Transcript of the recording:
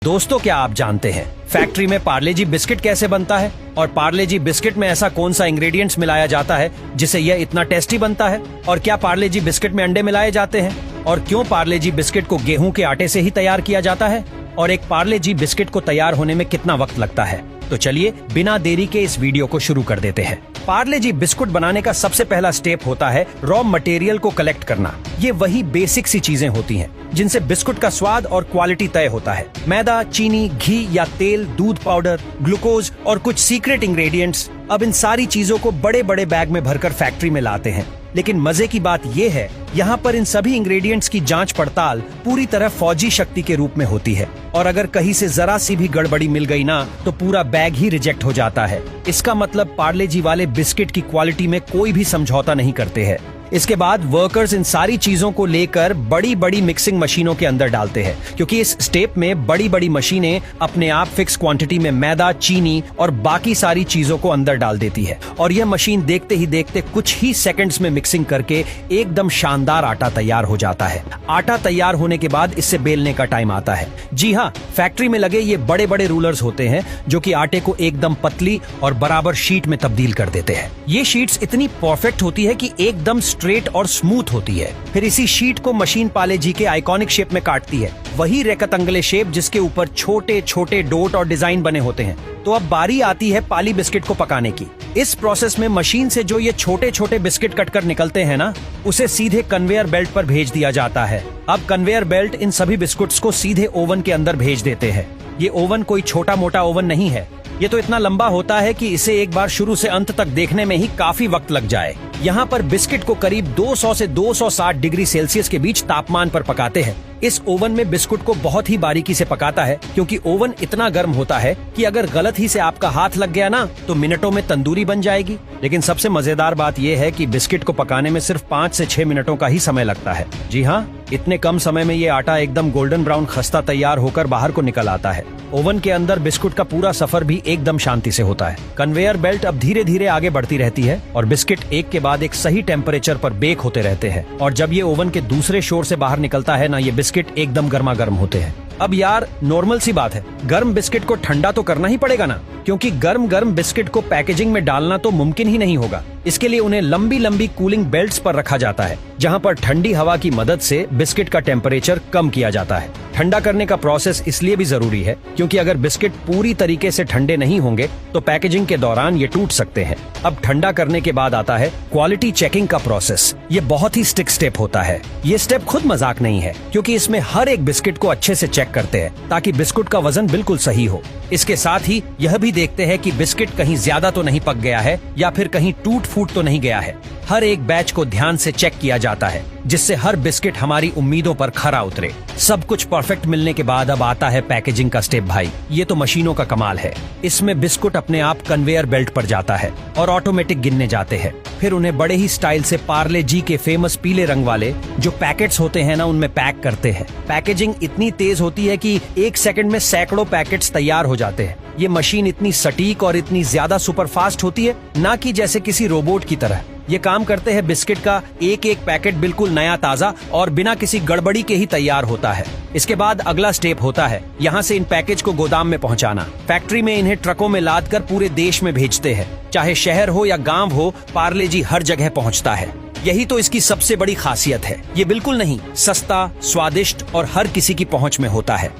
दोस्तों, क्या आप जानते हैं फैक्ट्री में पार्ले जी बिस्किट कैसे बनता है और पार्ले जी बिस्किट में ऐसा कौन सा इंग्रेडिएंट्स मिलाया जाता है जिससे यह इतना टेस्टी बनता है? और क्या पार्ले जी बिस्किट में अंडे मिलाए जाते हैं? और क्यों पार्ले जी बिस्किट को गेहूं के आटे से ही तैयार किया जाता है? और एक पार्ले जी बिस्किट को तैयार होने में कितना वक्त लगता है? तो चलिए बिना देरी के इस वीडियो को शुरू कर देते हैं। पार्ले जी बिस्कुट बनाने का सबसे पहला स्टेप होता है रॉ मटेरियल को कलेक्ट करना। ये वही बेसिक सी चीजें होती हैं जिनसे बिस्कुट का स्वाद और क्वालिटी तय होता है। मैदा, चीनी, घी या तेल, दूध पाउडर, ग्लूकोज और कुछ सीक्रेट इंग्रेडिएंट्स। अब इन सारी चीजों को बड़े बड़े बैग में भरकर फैक्ट्री में लाते हैं। लेकिन मजे की बात ये है, यहाँ पर इन सभी इंग्रेडिएंट्स की जांच पड़ताल पूरी तरह फौजी शक्ति के रूप में होती है और अगर कहीं से जरा सी भी गड़बड़ी मिल गई ना तो पूरा बैग ही रिजेक्ट हो जाता है। इसका मतलब पार्ले जी वाले बिस्किट की क्वालिटी में कोई भी समझौता नहीं करते हैं। इसके बाद वर्कर्स इन सारी चीजों को लेकर बड़ी बड़ी मिक्सिंग मशीनों के अंदर डालते हैं, क्योंकि इस स्टेप में बड़ी बड़ी मशीनें अपने आप फिक्स क्वांटिटी में मैदा, चीनी और बाकी सारी चीजों को अंदर डाल देती है और यह मशीन देखते ही देखते कुछ ही सेकंड्स में मिक्सिंग करके एकदम शानदार आटा तैयार हो जाता है। आटा तैयार होने के बाद इससे बेलने का टाइम आता है। जी हाँ, फैक्ट्री में लगे ये बड़े बड़े रूलर्स होते हैं जो कि आटे को एकदम पतली और बराबर शीट में तब्दील कर देते हैं। ये शीट्स इतनी परफेक्ट होती है कि एकदम स्ट्रेट और स्मूथ होती है। फिर इसी शीट को मशीन पार्ले जी के आइकॉनिक शेप में काटती है, वही रेक्टेंगुलर शेप जिसके ऊपर छोटे छोटे डॉट और डिजाइन बने होते हैं। तो अब बारी आती है पाली बिस्किट को पकाने की। इस प्रोसेस में मशीन से जो ये छोटे छोटे बिस्किट कटकर निकलते हैं ना, उसे सीधे कन्वेयर बेल्ट पर भेज दिया जाता है। अब कन्वेयर बेल्ट इन सभी बिस्कुट्स को सीधे ओवन के अंदर भेज देते हैं। ये ओवन कोई छोटा मोटा ओवन नहीं है, ये तो इतना लंबा होता है कि इसे एक बार शुरू से अंत तक देखने में ही काफी वक्त लग जाए। यहाँ पर बिस्किट को करीब 200 से 260 डिग्री सेल्सियस के बीच तापमान पर पकाते हैं। इस ओवन में बिस्कुट को बहुत ही बारीकी से पकाता है, क्योंकि ओवन इतना गर्म होता है कि अगर गलत ही से आपका हाथ लग गया ना तो मिनटों में तंदूरी बन जाएगी। लेकिन सबसे मजेदार बात यह है कि बिस्किट को पकाने में सिर्फ 5 से 6 मिनटों का ही समय लगता है। जी हाँ, इतने कम समय में ये आटा एकदम गोल्डन ब्राउन खस्ता तैयार होकर बाहर को निकल आता है। ओवन के अंदर बिस्कुट का पूरा सफर भी एकदम शांति से होता है। कन्वेयर बेल्ट अब धीरे धीरे आगे बढ़ती रहती है और बिस्किट एक के बाद एक सही टेम्परेचर पर बेक होते रहते हैं। और जब ये ओवन के दूसरे शोर से बाहर निकलता है ना, ये बिस्किट एकदम गर्मा गर्म होते हैं। अब यार नॉर्मल सी बात है, गर्म बिस्किट को ठंडा तो करना ही पड़ेगा ना, क्योंकि गर्म गर्म बिस्किट को पैकेजिंग में डालना तो मुमकिन ही नहीं होगा। इसके लिए उन्हें लंबी लंबी कूलिंग बेल्ट्स पर रखा जाता है, जहां पर ठंडी हवा की मदद से बिस्किट का टेम्परेचर कम किया जाता है। ठंडा करने का प्रोसेस इसलिए भी जरूरी है क्योंकि अगर बिस्किट पूरी तरीके से ठंडे नहीं होंगे तो पैकेजिंग के दौरान ये टूट सकते हैं। अब ठंडा करने के बाद आता है क्वालिटी चेकिंग का प्रोसेस। ये बहुत ही स्टिक स्टेप होता है। ये स्टेप खुद मजाक नहीं है, क्योंकि इसमें हर एक बिस्किट को अच्छे से चेक करते हैं ताकि बिस्कुट का वजन बिल्कुल सही हो। इसके साथ ही यह भी देखते हैं कि बिस्किट कहीं ज्यादा तो नहीं पक गया है या फिर कहीं टूट फूट तो नहीं गया है। हर एक बैच को ध्यान से चेक किया जाता है, जिससे हर बिस्किट हमारी उम्मीदों पर खरा उतरे। सब कुछ परफेक्ट मिलने के बाद अब आता है पैकेजिंग का स्टेप। भाई, ये तो मशीनों का कमाल है। इसमें बिस्कुट अपने आप कन्वेयर बेल्ट पर जाता है और ऑटोमेटिक गिनने जाते हैं। फिर उन्हें बड़े ही स्टाइल से पार्ले जी के फेमस पीले रंग वाले जो पैकेट्स होते हैं ना, उनमें पैक करते हैं। पैकेजिंग इतनी तेज होती है कि 1 सेकंड में सैकड़ों पैकेट्स तैयार हो जाते हैं। ये मशीन इतनी सटीक और इतनी ज्यादा सुपरफास्ट होती है, ना कि जैसे किसी रोबोट की तरह। ये काम करते हैं बिस्किट का एक एक पैकेट बिल्कुल नया ताजा और बिना किसी गड़बड़ी के ही तैयार होता है। इसके बाद अगला स्टेप होता है यहाँ से इन पैकेज को गोदाम में पहुँचाना। फैक्ट्री में इन्हें ट्रकों में लाद कर पूरे देश में भेजते हैं। चाहे शहर हो या गाँव हो, पार्ले जी हर जगह पहुँचता है। यही तो इसकी सबसे बड़ी खासियत है। ये बिल्कुल नहीं, सस्ता, स्वादिष्ट और हर किसी की पहुँच में होता है।